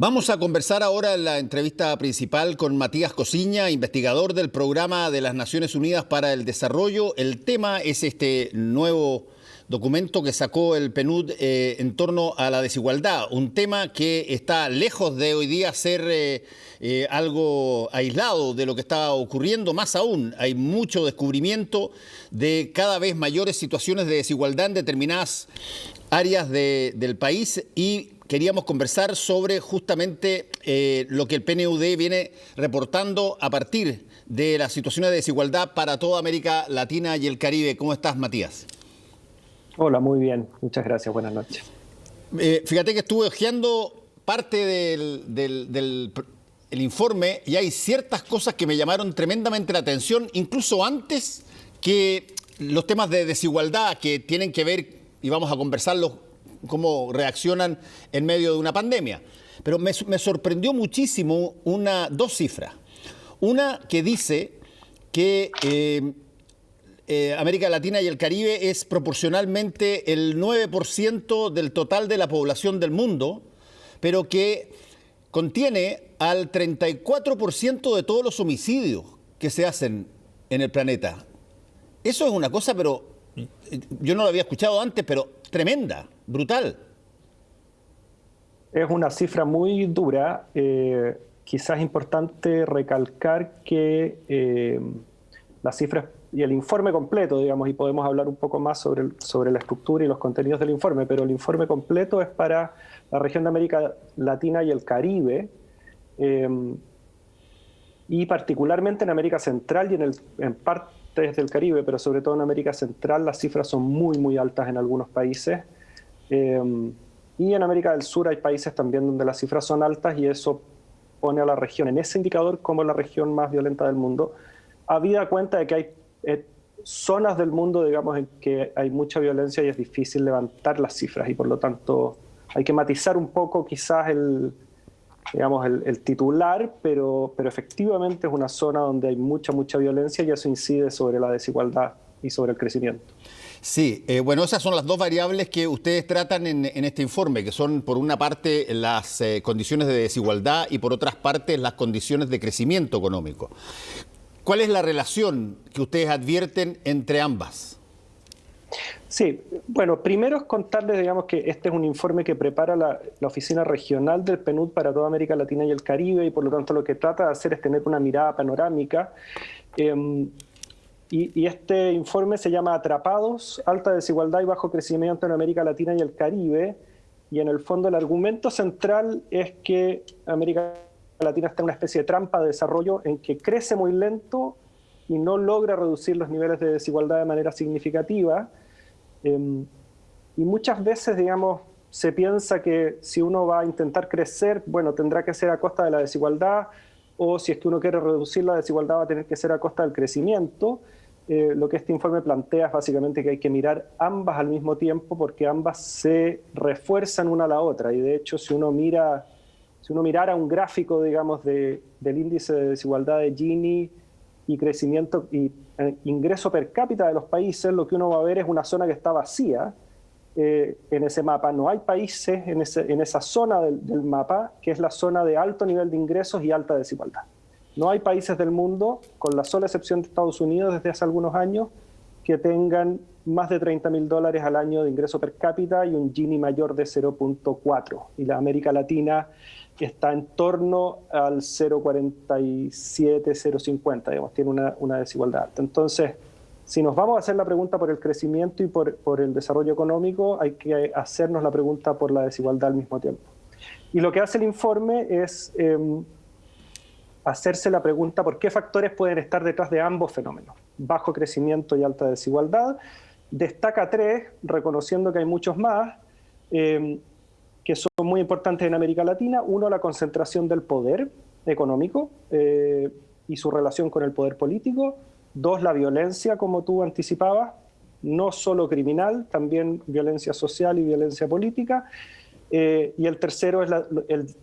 Vamos a conversar ahora en la entrevista principal con Matías Cosiña, investigador del Programa de las Naciones Unidas para el Desarrollo. El tema es este nuevo documento que sacó el PNUD en torno a la desigualdad, un tema que está lejos de hoy día ser algo aislado de lo que está ocurriendo. Más aún, hay mucho descubrimiento de cada vez mayores situaciones de desigualdad en determinadas áreas del país y queríamos conversar sobre justamente lo que el PNUD viene reportando a partir de las situaciones de desigualdad para toda América Latina y el Caribe. ¿Cómo estás, Matías? Hola, muy bien. Muchas gracias. Buenas noches. Fíjate que estuve hojeando parte del informe y hay ciertas cosas que me llamaron tremendamente la atención, incluso antes que los temas de desigualdad que tienen que ver, y vamos a conversarlos, cómo reaccionan en medio de una pandemia. Pero me sorprendió muchísimo dos cifras. Una que dice que América Latina y el Caribe es proporcionalmente el 9% del total de la población del mundo, pero que contiene al 34% de todos los homicidios que se hacen en el planeta. Eso es una cosa, pero yo no lo había escuchado antes, pero tremenda, brutal. Es una cifra muy dura. Quizás es importante recalcar que las cifras y el informe completo, digamos, y podemos hablar un poco más sobre la estructura y los contenidos del informe, pero el informe completo es para la región de América Latina y el Caribe, y particularmente en América Central y en partes del Caribe, pero sobre todo en América Central las cifras son muy, muy altas en algunos países. Y en América del Sur hay países también donde las cifras son altas y eso pone a la región en ese indicador como la región más violenta del mundo. Habida cuenta de que hay zonas del mundo, digamos, en que hay mucha violencia y es difícil levantar las cifras y por lo tanto hay que matizar un poco quizás el titular, pero efectivamente es una zona donde hay mucha violencia y eso incide sobre la desigualdad y sobre el crecimiento. Sí, bueno, esas son las dos variables que ustedes tratan en este informe, que son por una parte las condiciones de desigualdad y por otras partes las condiciones de crecimiento económico. ¿Cuál es la relación que ustedes advierten entre ambas? Sí, bueno, primero es contarles, digamos, que este es un informe que prepara la Oficina Regional del PNUD para toda América Latina y el Caribe y por lo tanto lo que trata de hacer es tener una mirada panorámica. Y este informe se llama Atrapados, alta desigualdad y bajo crecimiento en América Latina y el Caribe. Y en el fondo el argumento central es que América Latina está en una especie de trampa de desarrollo en que crece muy lento y no logra reducir los niveles de desigualdad de manera significativa. Y muchas veces, digamos, se piensa que si uno va a intentar crecer, bueno, tendrá que ser a costa de la desigualdad, o si es que uno quiere reducir la desigualdad va a tener que ser a costa del crecimiento. Lo que este informe plantea es básicamente que hay que mirar ambas al mismo tiempo porque ambas se refuerzan una a la otra. Y de hecho, si uno mirara un gráfico, digamos, del índice de desigualdad de Gini y crecimiento y ingreso per cápita de los países, lo que uno va a ver es una zona que está vacía en ese mapa. No hay países en esa zona del mapa, que es la zona de alto nivel de ingresos y alta desigualdad. No hay países del mundo, con la sola excepción de Estados Unidos desde hace algunos años, que tengan más de $30.000 al año de ingreso per cápita y un Gini mayor de 0.4. Y la América Latina está en torno al 0.47, 0.50, digamos, tiene una desigualdad alta. Entonces, si nos vamos a hacer la pregunta por el crecimiento y por el desarrollo económico, hay que hacernos la pregunta por la desigualdad al mismo tiempo. Y lo que hace el informe es hacerse la pregunta por qué factores pueden estar detrás de ambos fenómenos, bajo crecimiento y alta desigualdad. Destaca tres, reconociendo que hay muchos más, que son muy importantes en América Latina. Uno, la concentración del poder económico y su relación con el poder político. Dos, la violencia, como tú anticipabas, no solo criminal, también violencia social y violencia política. Y el tercero es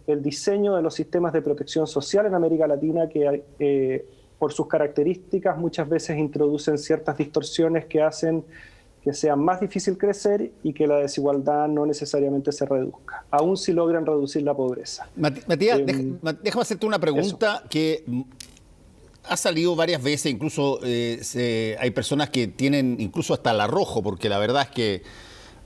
el diseño de los sistemas de protección social en América Latina que por sus características muchas veces introducen ciertas distorsiones que hacen que sea más difícil crecer y que la desigualdad no necesariamente se reduzca, aun si logran reducir la pobreza. Matías, déjame hacerte una pregunta que ha salido varias veces, incluso hay personas que tienen incluso hasta el arrojo, porque la verdad es que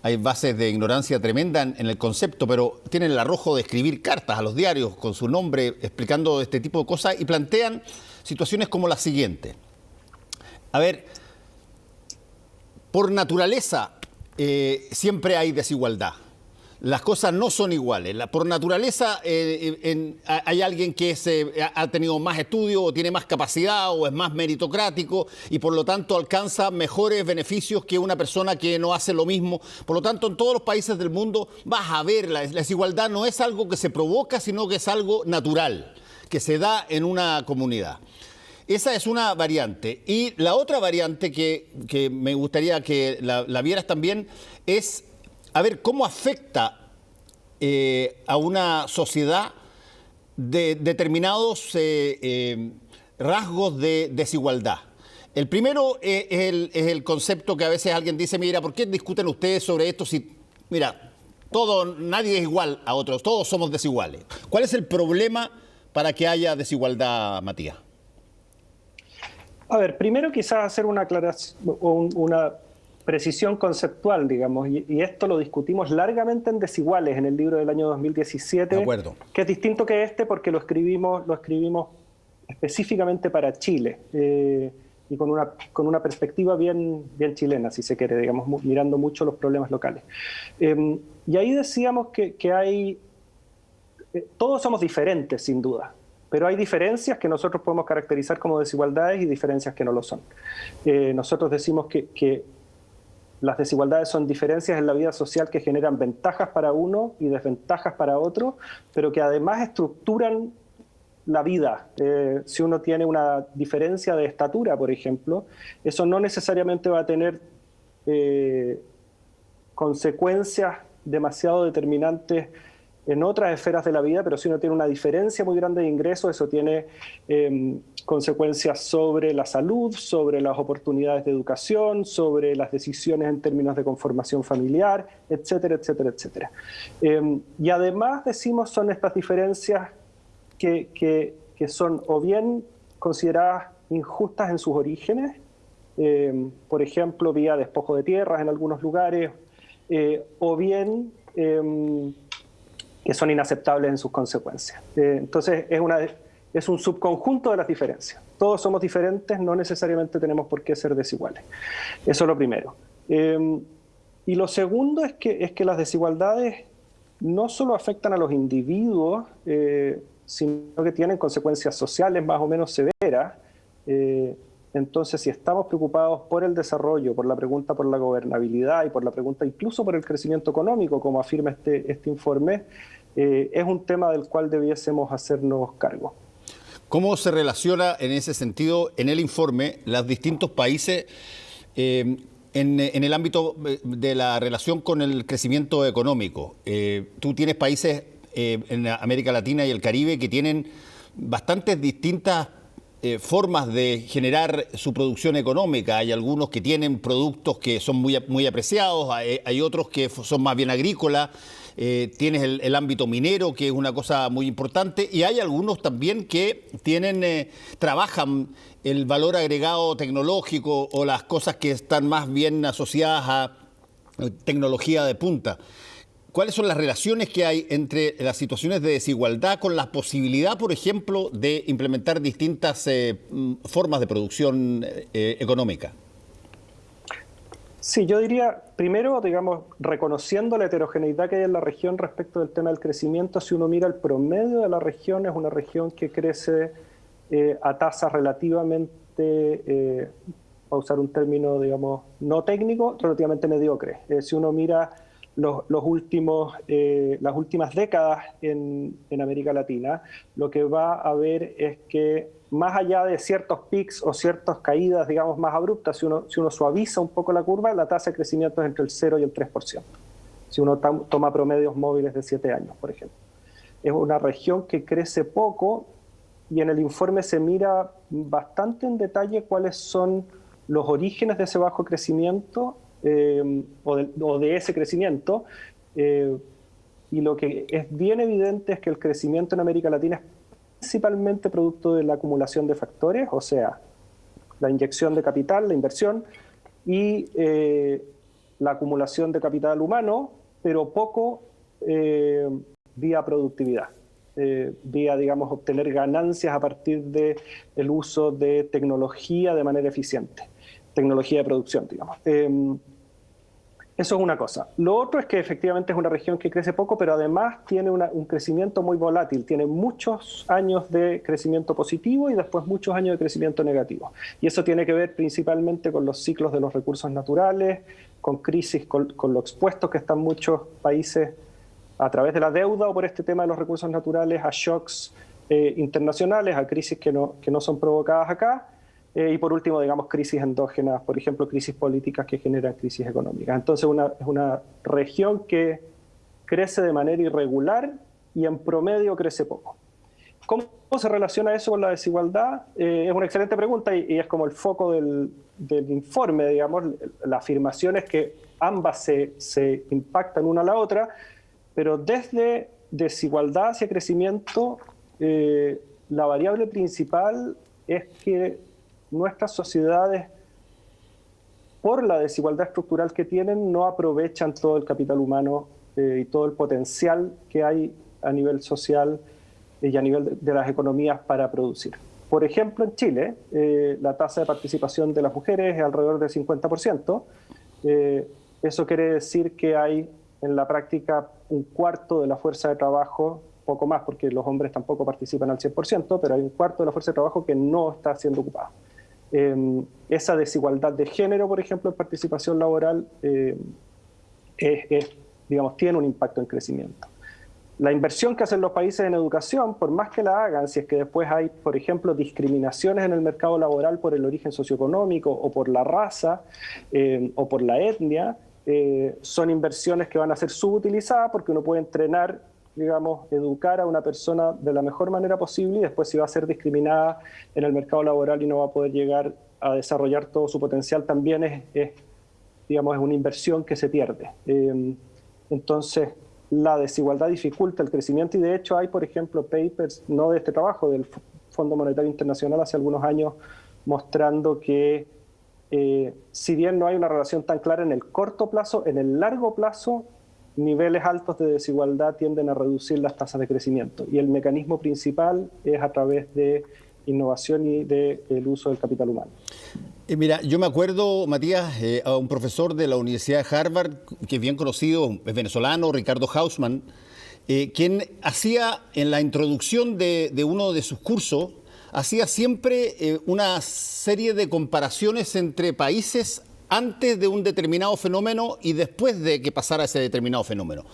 hay bases de ignorancia tremenda en el concepto, pero tienen el arrojo de escribir cartas a los diarios con su nombre explicando este tipo de cosas y plantean situaciones como la siguiente. A ver, por naturaleza siempre hay desigualdad. Las cosas no son iguales. Por naturaleza hay alguien que ha tenido más estudio o tiene más capacidad o es más meritocrático y por lo tanto alcanza mejores beneficios que una persona que no hace lo mismo. Por lo tanto, en todos los países del mundo vas a ver la desigualdad no es algo que se provoca, sino que es algo natural, que se da en una comunidad. Esa es una variante. Y la otra variante que me gustaría que la vieras también es a ver cómo afecta a una sociedad de determinados rasgos de desigualdad. El primero es el concepto que a veces alguien dice, mira, ¿por qué discuten ustedes sobre esto si, mira, nadie es igual a otros, todos somos desiguales? ¿Cuál es el problema para que haya desigualdad, Matías? A ver, primero quizás hacer una aclaración, una precisión conceptual, digamos, y esto lo discutimos largamente en Desiguales, en el libro del año 2017, de acuerdo, que es distinto que este porque lo escribimos específicamente para Chile, y con una perspectiva bien chilena, si se quiere, digamos, mirando mucho los problemas locales. Y ahí decíamos que hay, todos somos diferentes, sin duda, pero hay diferencias que nosotros podemos caracterizar como desigualdades y diferencias que no lo son. Nosotros decimos que las desigualdades son diferencias en la vida social que generan ventajas para uno y desventajas para otro, pero que además estructuran la vida. Si uno tiene una diferencia de estatura, por ejemplo, eso no necesariamente va a tener consecuencias demasiado determinantes en otras esferas de la vida, pero si uno tiene una diferencia muy grande de ingresos, eso tiene consecuencias sobre la salud, sobre las oportunidades de educación, sobre las decisiones en términos de conformación familiar, etcétera, etcétera, etcétera. Y además, decimos, son estas diferencias que son o bien consideradas injustas en sus orígenes, por ejemplo, vía despojo de tierras en algunos lugares, o bien que son inaceptables en sus consecuencias. Entonces, es un subconjunto de las diferencias. Todos somos diferentes, no necesariamente tenemos por qué ser desiguales. Eso es lo primero. Y lo segundo es que las desigualdades no solo afectan a los individuos, sino que tienen consecuencias sociales más o menos severas. Entonces, si estamos preocupados por el desarrollo, por la pregunta por la gobernabilidad y por la pregunta incluso por el crecimiento económico, como afirma este informe, es un tema del cual debiésemos hacernos cargo. ¿Cómo se relaciona en ese sentido en el informe los distintos países en el ámbito de la relación con el crecimiento económico? Tú tienes países en América Latina y el Caribe que tienen bastantes distintas formas de generar su producción económica. Hay algunos que tienen productos que son muy apreciados, hay otros que son más bien agrícolas, tienes el ámbito minero, que es una cosa muy importante, y hay algunos también que trabajan el valor agregado tecnológico o las cosas que están más bien asociadas a tecnología de punta. ¿Cuáles son las relaciones que hay entre las situaciones de desigualdad con la posibilidad, por ejemplo, de implementar distintas formas de producción económica? Sí, yo diría, primero, digamos, reconociendo la heterogeneidad que hay en la región respecto del tema del crecimiento, si uno mira el promedio de la región, es una región que crece a tasas relativamente, para usar un término, digamos, no técnico, relativamente mediocre. Si uno mira las últimas décadas en América Latina, lo que va a ver es que más allá de ciertos pics o ciertas caídas, digamos, más abruptas, si uno suaviza un poco la curva, la tasa de crecimiento es entre el 0 y el 3%. Si uno toma promedios móviles de 7 años, por ejemplo. Es una región que crece poco y en el informe se mira bastante en detalle cuáles son los orígenes de ese bajo crecimiento o de ese crecimiento. Y lo que es bien evidente es que el crecimiento en América Latina es principalmente producto de la acumulación de factores, o sea, la inyección de capital, la inversión, y la acumulación de capital humano, pero poco vía productividad, vía, digamos, obtener ganancias a partir del uso de tecnología de manera eficiente, tecnología de producción, digamos. Eso es una cosa. Lo otro es que efectivamente es una región que crece poco, pero además tiene un crecimiento muy volátil. Tiene muchos años de crecimiento positivo y después muchos años de crecimiento negativo. Y eso tiene que ver principalmente con los ciclos de los recursos naturales, con crisis, con lo expuestos que están muchos países a través de la deuda o por este tema de los recursos naturales a shocks internacionales, a crisis que no son provocadas acá. Y por último, digamos, crisis endógenas, por ejemplo, crisis políticas que generan crisis económicas. Entonces, es una región que crece de manera irregular y en promedio crece poco. ¿Cómo se relaciona eso con la desigualdad? Es una excelente pregunta y es como el foco del informe, digamos. La afirmación es que ambas se impactan una a la otra, pero desde desigualdad hacia crecimiento, la variable principal es que nuestras sociedades, por la desigualdad estructural que tienen, no aprovechan todo el capital humano y todo el potencial que hay a nivel social y a nivel de las economías para producir. Por ejemplo, en Chile, la tasa de participación de las mujeres es alrededor del 50%. Eso quiere decir que hay en la práctica un cuarto de la fuerza de trabajo, poco más porque los hombres tampoco participan al 100%, pero hay un cuarto de la fuerza de trabajo que no está siendo ocupada. Esa desigualdad de género, por ejemplo, en participación laboral, digamos, tiene un impacto en crecimiento. La inversión que hacen los países en educación, por más que la hagan, si es que después hay, por ejemplo, discriminaciones en el mercado laboral por el origen socioeconómico o por la raza o por la etnia, son inversiones que van a ser subutilizadas porque uno puede entrenar, digamos, educar a una persona de la mejor manera posible y después si va a ser discriminada en el mercado laboral y no va a poder llegar a desarrollar todo su potencial, también digamos, es una inversión que se pierde. Entonces, la desigualdad dificulta el crecimiento y de hecho hay, por ejemplo, papers, no de este trabajo, del Fondo Monetario Internacional hace algunos años, mostrando que si bien no hay una relación tan clara en el corto plazo, en el largo plazo, niveles altos de desigualdad tienden a reducir las tasas de crecimiento. Y el mecanismo principal es a través de innovación y del uso del capital humano. Mira, yo me acuerdo, Matías, a un profesor de la Universidad de Harvard, que es bien conocido, es venezolano, Ricardo Hausmann, quien hacía en la introducción de uno de sus cursos, hacía siempre una serie de comparaciones entre países antes de un determinado fenómeno y después de que pasara ese determinado fenómeno.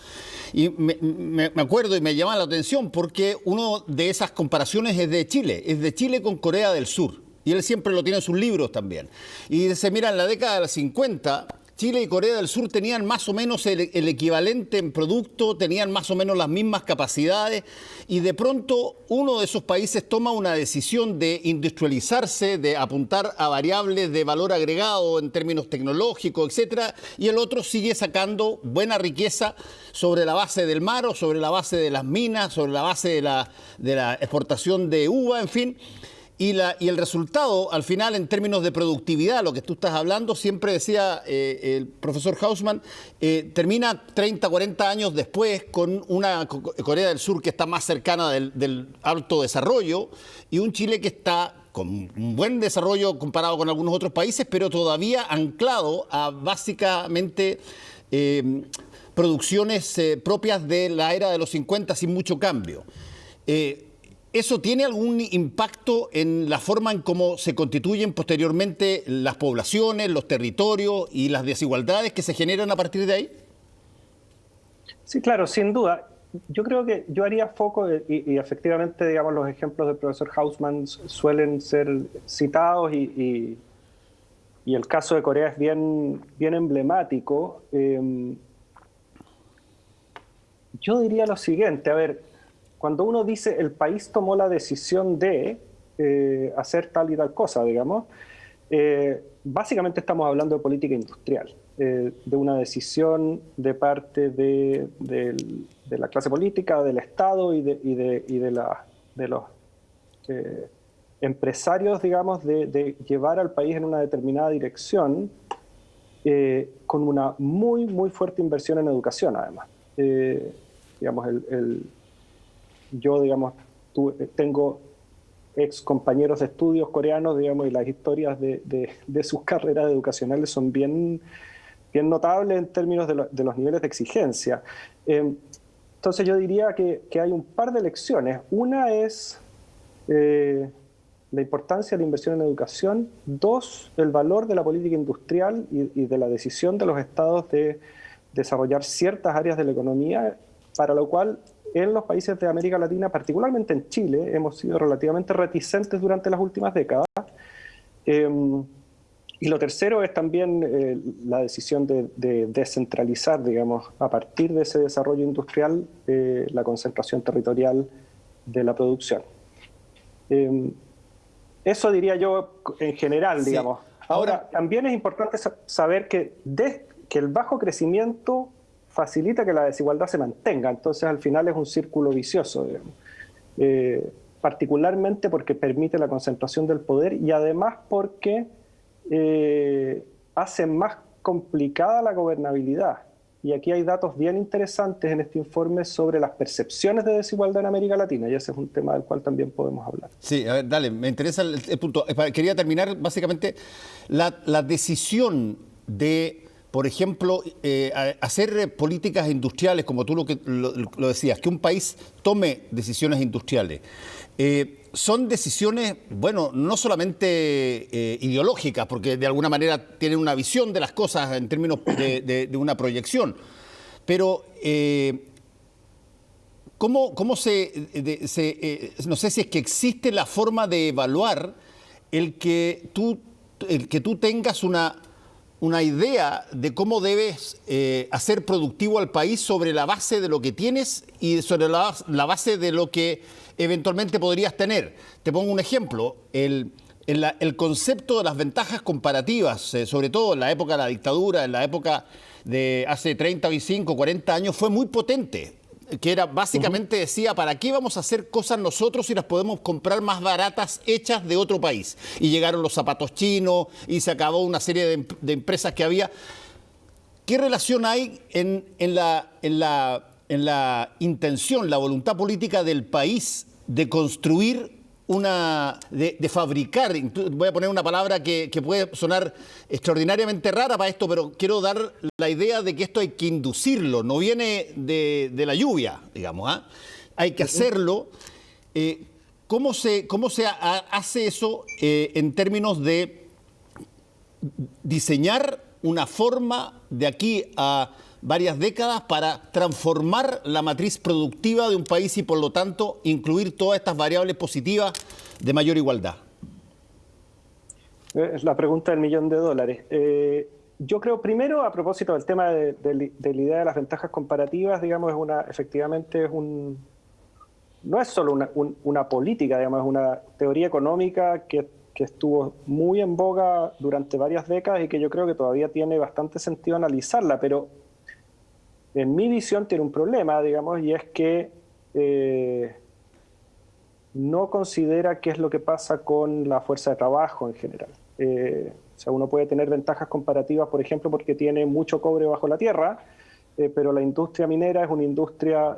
Y me acuerdo y me llama la atención porque una de esas comparaciones es de Chile con Corea del Sur. Y él siempre lo tiene en sus libros también. Y dice, mira, en la década de los 50, Chile y Corea del Sur tenían más o menos el equivalente en producto, tenían más o menos las mismas capacidades y de pronto uno de esos países toma una decisión de industrializarse, de apuntar a variables de valor agregado en términos tecnológicos, etcétera, y el otro sigue sacando buena riqueza sobre la base del mar o sobre la base de las minas, sobre la base de la exportación de uva, en fin. Y el resultado, al final, en términos de productividad, lo que tú estás hablando, siempre decía el profesor Hausmann, termina 30, 40 años después con una Corea del Sur que está más cercana del alto desarrollo y un Chile que está con un buen desarrollo comparado con algunos otros países, pero todavía anclado a básicamente producciones propias de la era de los 50 sin mucho cambio. ¿Eso tiene algún impacto en la forma en cómo se constituyen posteriormente las poblaciones, los territorios y las desigualdades que se generan a partir de ahí? Sí, claro, sin duda. Yo creo que yo haría foco, y efectivamente, digamos, los ejemplos del profesor Hausmann suelen ser citados y el caso de Corea es bien emblemático. Yo diría lo siguiente, a ver, cuando uno dice el país tomó la decisión de hacer tal y tal cosa, digamos, básicamente estamos hablando de política industrial. de una decisión de parte de la clase política, del Estado y de los empresarios, digamos, de llevar al país en una determinada dirección, con una muy, muy fuerte inversión en educación, además. Digamos, yo, digamos, tengo ex compañeros de estudios coreanos, digamos, y las historias de sus carreras educacionales son bien notables en términos de los niveles de exigencia. Entonces yo diría que hay un par de lecciones. Una es la importancia de la inversión en educación. Dos, el valor de la política industrial y de la decisión de los estados de desarrollar ciertas áreas de la economía, para lo cual en los países de América Latina, particularmente en Chile, hemos sido relativamente reticentes durante las últimas décadas. Y lo tercero es también la decisión de descentralizar, digamos, a partir de ese desarrollo industrial, la concentración territorial de la producción. Eso diría yo en general, sí. Digamos. Ahora, también es importante saber que el bajo crecimiento facilita que la desigualdad se mantenga. Entonces, al final es un círculo vicioso, digamos. Particularmente porque permite la concentración del poder y además porque hace más complicada la gobernabilidad. Y aquí hay datos bien interesantes en este informe sobre las percepciones de desigualdad en América Latina, y ese es un tema del cual también podemos hablar. Sí, a ver, dale, me interesa el punto. Quería terminar básicamente la decisión de, por ejemplo, hacer políticas industriales, como tú lo decías, que un país tome decisiones industriales. Son decisiones, bueno, no solamente ideológicas, porque de alguna manera tienen una visión de las cosas en términos de una proyección, pero ¿cómo no sé si es que existe la forma de evaluar el que tú tengas una idea de cómo debes hacer productivo al país sobre la base de lo que tienes y sobre la base de lo que eventualmente podrías tener? Te pongo un ejemplo. El concepto de las ventajas comparativas, sobre todo en la época de la dictadura, en la época de hace 35, 40 años, fue muy potente. Que era básicamente decía, ¿para qué vamos a hacer cosas nosotros si las podemos comprar más baratas hechas de otro país? Y llegaron los zapatos chinos y se acabó una serie de empresas que había. ¿Qué relación hay en la intención, la voluntad política del país de construir de fabricar? Voy a poner una palabra que puede sonar extraordinariamente rara para esto, pero quiero dar la idea de que esto hay que inducirlo, no viene de la lluvia, digamos, ¿eh? Hay que hacerlo. ¿Cómo se hace eso en términos de diseñar una forma de aquí a varias décadas para transformar la matriz productiva de un país y, por lo tanto, incluir todas estas variables positivas de mayor igualdad? Es la pregunta del $1.000.000. Yo creo, primero, a propósito del tema de la idea de las ventajas comparativas, digamos, efectivamente no es solo una política, digamos, es una teoría económica que estuvo muy en boga durante varias décadas y que yo creo que todavía tiene bastante sentido analizarla, pero en mi visión tiene un problema, digamos, y es que no considera qué es lo que pasa con la fuerza de trabajo en general. O sea, uno puede tener ventajas comparativas, por ejemplo, porque tiene mucho cobre bajo la tierra, pero la industria minera es una industria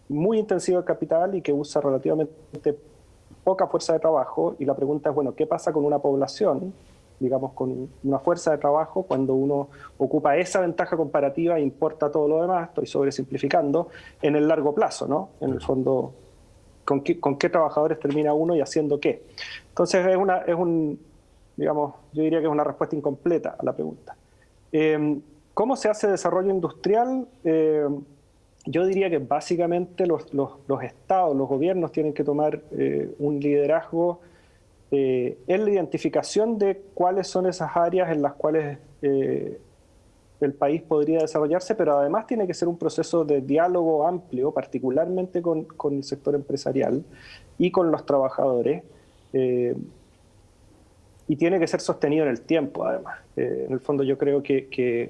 muy intensiva de capital y que usa relativamente poca fuerza de trabajo, y la pregunta es, bueno, ¿qué pasa con una población, digamos, con una fuerza de trabajo, cuando uno ocupa esa ventaja comparativa e importa todo lo demás? Estoy sobresimplificando, en el largo plazo, ¿no? En el fondo, ¿con qué trabajadores termina uno y haciendo qué? Entonces, digamos, yo diría que es una respuesta incompleta a la pregunta. ¿Cómo se hace desarrollo industrial? Yo diría que básicamente los estados, los gobiernos tienen que tomar un liderazgo en la identificación de cuáles son esas áreas en las cuales el país podría desarrollarse, pero además tiene que ser un proceso de diálogo amplio, particularmente con el sector empresarial y con los trabajadores. y tiene que ser sostenido en el tiempo, además. En el fondo yo creo que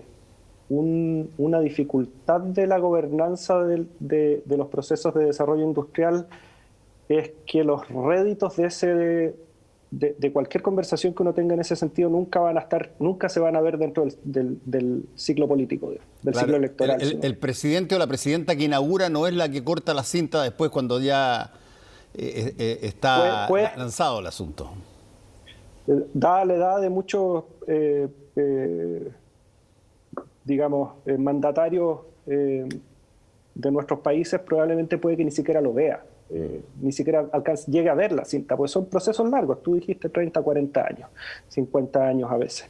una dificultad de la gobernanza de los procesos de desarrollo industrial es que los réditos de cualquier conversación que uno tenga en ese sentido nunca se van a ver dentro del ciclo político, del ciclo electoral. El presidente o la presidenta que inaugura no es la que corta la cinta después cuando ya está lanzado el asunto. Dada la edad de muchos, mandatarios de nuestros países, probablemente puede que ni siquiera lo vea. Ni siquiera llegue a ver la cinta, pues son procesos largos, tú dijiste 30, 40 años, 50 años a veces.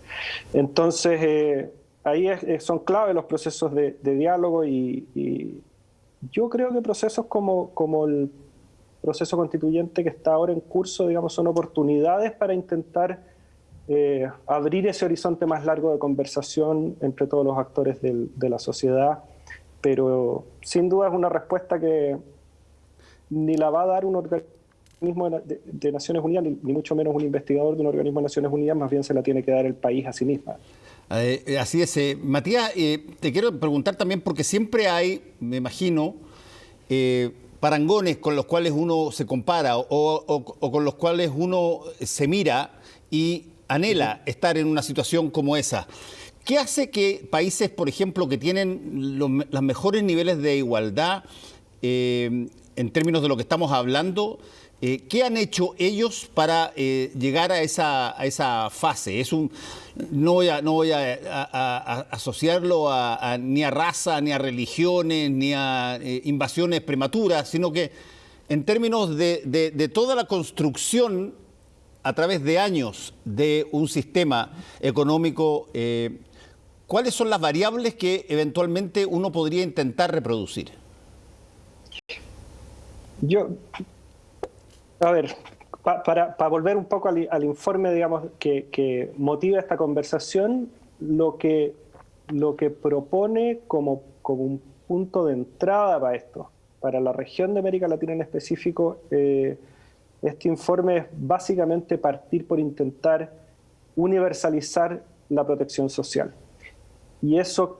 Entonces, ahí son clave los procesos de diálogo y yo creo que procesos como el proceso constituyente que está ahora en curso, digamos, son oportunidades para intentar abrir ese horizonte más largo de conversación entre todos los actores de la sociedad, pero sin duda es una respuesta que ni la va a dar un organismo de Naciones Unidas, ni mucho menos un investigador de un organismo de Naciones Unidas, más bien se la tiene que dar el país a sí misma. Así es. Matías, te quiero preguntar también, porque siempre hay, me imagino, parangones con los cuales uno se compara o con los cuales uno se mira y anhela estar en una situación como esa. ¿Qué hace que países, por ejemplo, que tienen los mejores niveles de igualdad, en términos de lo que estamos hablando, ¿qué han hecho ellos para llegar a esa fase? No voy a asociarlo ni a raza, ni a religiones, ni a invasiones prematuras, sino que en términos de toda la construcción a través de años de un sistema económico, ¿cuáles son las variables que eventualmente uno podría intentar reproducir? Para volver un poco al informe, digamos, que motiva esta conversación, lo que propone como un punto de entrada para esto, para la región de América Latina en específico, este informe es básicamente partir por intentar universalizar la protección social. ¿Y eso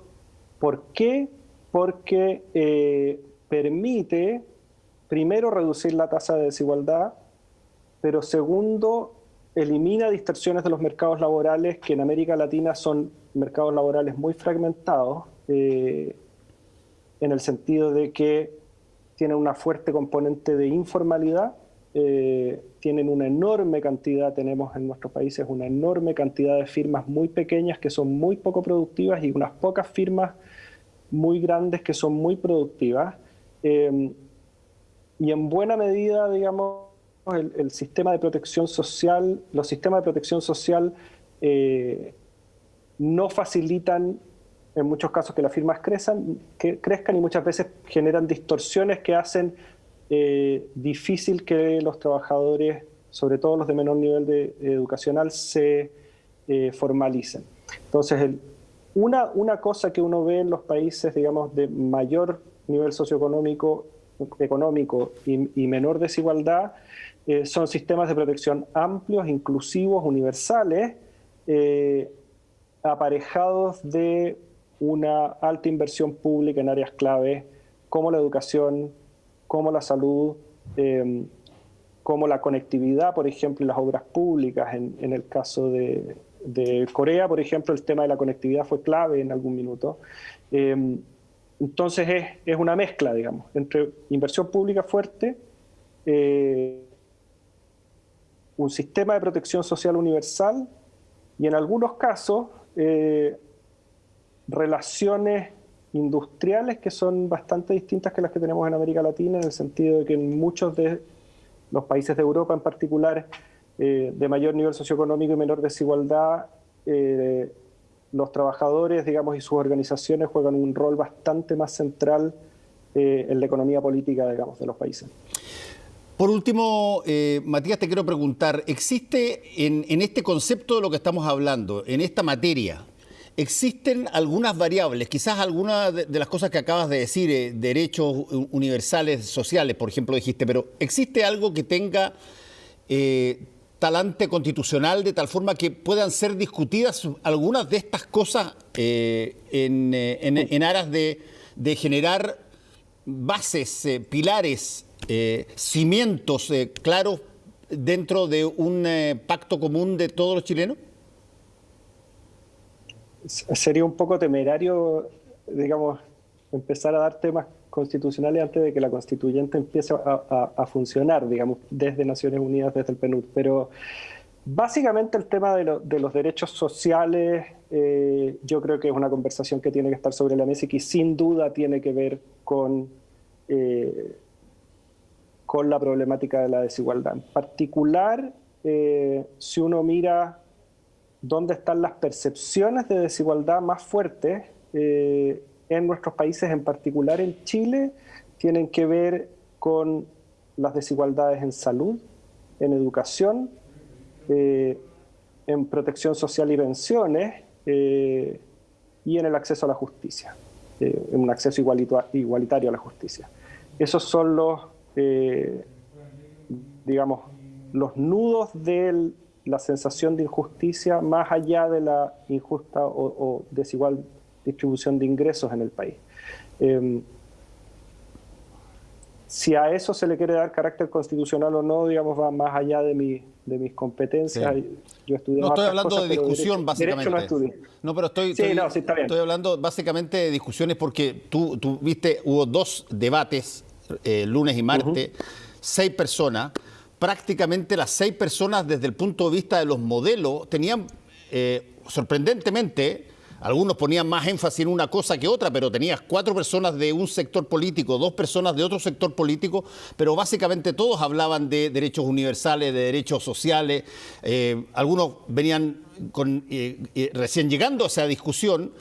por qué? Porque permite, primero, reducir la tasa de desigualdad, pero segundo, elimina distorsiones de los mercados laborales, que en América Latina son mercados laborales muy fragmentados, en el sentido de que tienen una fuerte componente de informalidad, tienen una enorme cantidad, tenemos en nuestros países una enorme cantidad de firmas muy pequeñas que son muy poco productivas y unas pocas firmas muy grandes que son muy productivas. Y en buena medida, digamos, el sistema de protección social, los sistemas de protección social no facilitan en muchos casos que las firmas crezcan y muchas veces generan distorsiones que hacen difícil que los trabajadores, sobre todo los de menor nivel educacional, se formalicen. Entonces, una cosa que uno ve en los países, digamos, de mayor nivel socioeconómico y menor desigualdad, son sistemas de protección amplios, inclusivos, universales, aparejados de una alta inversión pública en áreas clave como la educación, como la salud, como la conectividad, por ejemplo, y las obras públicas. En el caso de Corea, por ejemplo, el tema de la conectividad fue clave en algún minuto. Entonces es una mezcla, digamos, entre inversión pública fuerte, un sistema de protección social universal y en algunos casos relaciones industriales que son bastante distintas que las que tenemos en América Latina, en el sentido de que en muchos de los países de Europa en particular, de mayor nivel socioeconómico y menor desigualdad, los trabajadores, digamos, y sus organizaciones juegan un rol bastante más central en la economía política, digamos, de los países. Por último, Matías, te quiero preguntar, ¿existe en este concepto de lo que estamos hablando, en esta materia, existen algunas variables, quizás algunas de las cosas que acabas de decir, derechos universales sociales, por ejemplo, dijiste, pero ¿existe algo que tenga talante constitucional de tal forma que puedan ser discutidas algunas de estas cosas en aras de generar bases, pilares, cimientos claros dentro de un pacto común de todos los chilenos? Sería un poco temerario, digamos, empezar a dar temas constitucionales antes de que la constituyente empiece a funcionar, digamos, desde Naciones Unidas, desde el PNUD. Pero básicamente el tema de los derechos sociales, yo creo que es una conversación que tiene que estar sobre la mesa y que sin duda tiene que ver con la problemática de la desigualdad. En particular, si uno mira dónde están las percepciones de desigualdad más fuertes, en nuestros países, en particular en Chile, tienen que ver con las desigualdades en salud, en educación, en protección social y pensiones, y en el acceso a la justicia, en un acceso igualitario a la justicia. Esos son los, digamos, los nudos de la sensación de injusticia más allá de la injusta o desigual distribución de ingresos en el país. Si a eso se le quiere dar carácter constitucional o no, digamos, va más allá de mis competencias. Sí. Yo estudié no estoy hablando cosas, de discusión, básicamente. No estudié. No, pero sí, está bien. Estoy hablando básicamente de discusiones porque tú viste, hubo 2 debates, lunes y martes, 6 personas. Prácticamente las 6 personas, desde el punto de vista de los modelos, tenían, sorprendentemente, algunos ponían más énfasis en una cosa que otra, pero tenías 4 personas de un sector político, 2 personas de otro sector político, pero básicamente todos hablaban de derechos universales, de derechos sociales. Algunos venían recién llegando a esa discusión,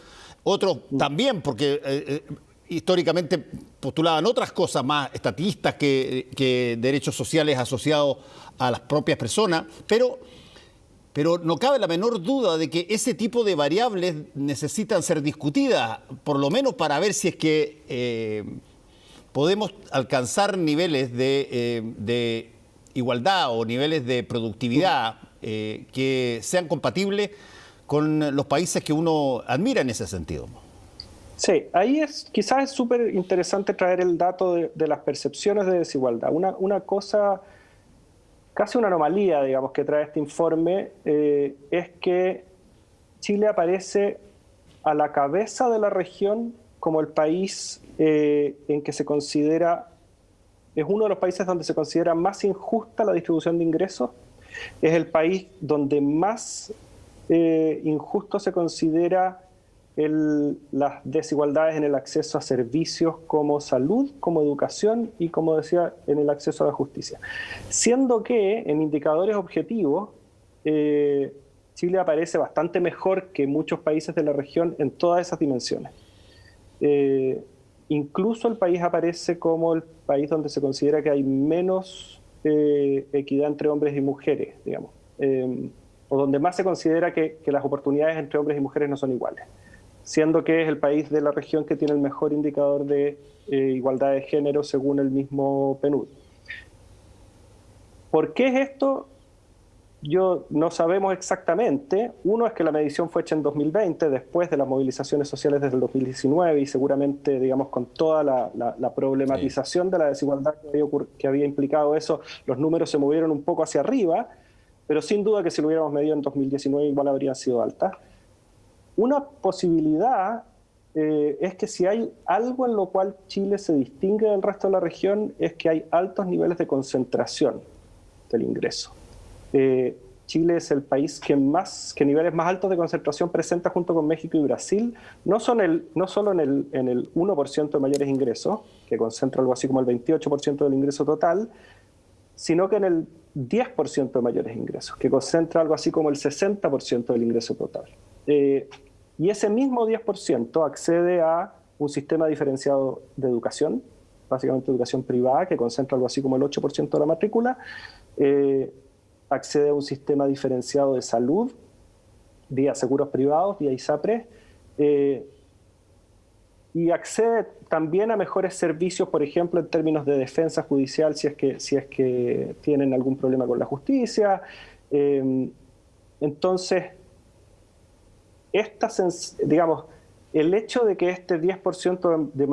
otros también, porque históricamente postulaban otras cosas más estatistas que derechos sociales asociados a las propias personas, pero no cabe la menor duda de que ese tipo de variables necesitan ser discutidas, por lo menos para ver si es que podemos alcanzar niveles de igualdad o niveles de productividad que sean compatibles con los países que uno admira en ese sentido. Sí, ahí quizás es súper interesante traer el dato de las percepciones de desigualdad. Una cosa, casi una anomalía, digamos, que trae este informe, es que Chile aparece a la cabeza de la región como el país en que se considera, es uno de los países donde se considera más injusta la distribución de ingresos, es el país donde más injusto se considera las desigualdades en el acceso a servicios como salud, como educación y, como decía, en el acceso a la justicia. Siendo que en indicadores objetivos, Chile aparece bastante mejor que muchos países de la región en todas esas dimensiones. Incluso el país aparece como el país donde se considera que hay menos equidad entre hombres y mujeres, digamos, o donde más se considera que las oportunidades entre hombres y mujeres no son iguales, siendo que es el país de la región que tiene el mejor indicador de igualdad de género según el mismo PNUD. ¿Por qué es esto? No sabemos exactamente. Uno es que la medición fue hecha en 2020, después de las movilizaciones sociales desde el 2019, y seguramente, digamos, con toda la problematización de la desigualdad que había implicado eso, los números se movieron un poco hacia arriba, pero sin duda que si lo hubiéramos medido en 2019 igual habrían sido altas. Una posibilidad es que si hay algo en lo cual Chile se distingue del resto de la región es que hay altos niveles de concentración del ingreso. Chile es el país que niveles más altos de concentración presenta junto con México y Brasil, no solo en el 1% de mayores ingresos, que concentra algo así como el 28% del ingreso total, sino que en el 10% de mayores ingresos, que concentra algo así como el 60% del ingreso total. Y ese mismo 10% accede a un sistema diferenciado de educación, básicamente educación privada, que concentra algo así como el 8% de la matrícula, accede a un sistema diferenciado de salud, vía seguros privados, vía ISAPRES, y accede también a mejores servicios, por ejemplo, en términos de defensa judicial, si es que tienen algún problema con la justicia, Entonces, digamos, el hecho de que este 10% de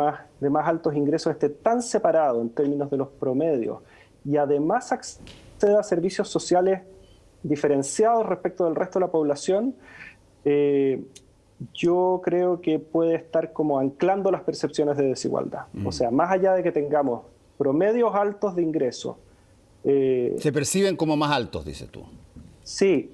más altos ingresos esté tan separado en términos de los promedios y además acceda a servicios sociales diferenciados respecto del resto de la población, yo creo que puede estar como anclando las percepciones de desigualdad. O sea, más allá de que tengamos promedios altos de ingresos. Se perciben como más altos, dices tú. Sí,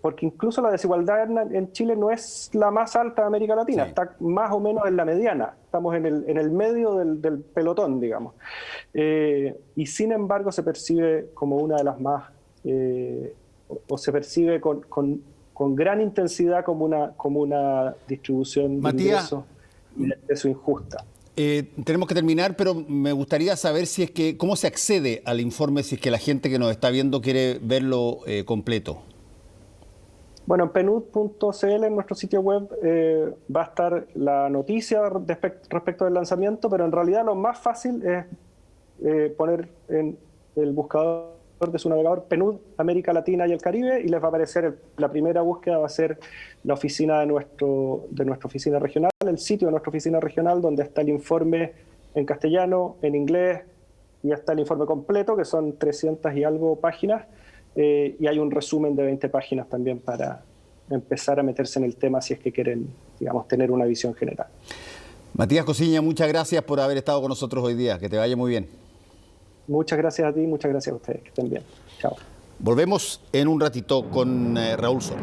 porque incluso la desigualdad en Chile no es la más alta de América Latina, sí. Está más o menos en la mediana, estamos en el medio del pelotón, digamos. Y sin embargo se percibe como una de las más, o se percibe con gran intensidad como una distribución de ingresos y de peso injusta. Tenemos que terminar, pero me gustaría saber si es que cómo se accede al informe, si es que la gente que nos está viendo quiere verlo completo. Bueno, en pnud.cl, en nuestro sitio web, va a estar la noticia respecto del lanzamiento, pero en realidad lo más fácil es poner en el buscador de su navegador PNUD América Latina y el Caribe, y les va a aparecer, la primera búsqueda va a ser la oficina de nuestra oficina regional, el sitio de nuestra oficina regional, donde está el informe en castellano, en inglés, y está el informe completo, que son 300 y algo páginas, y hay un resumen de 20 páginas también para empezar a meterse en el tema si es que quieren, digamos, tener una visión general. Matías Cosiña, muchas gracias por haber estado con nosotros hoy día. Que te vaya muy bien. Muchas gracias a ti, muchas gracias a ustedes. Que estén bien. Chao. Volvemos en un ratito con Raúl Soro.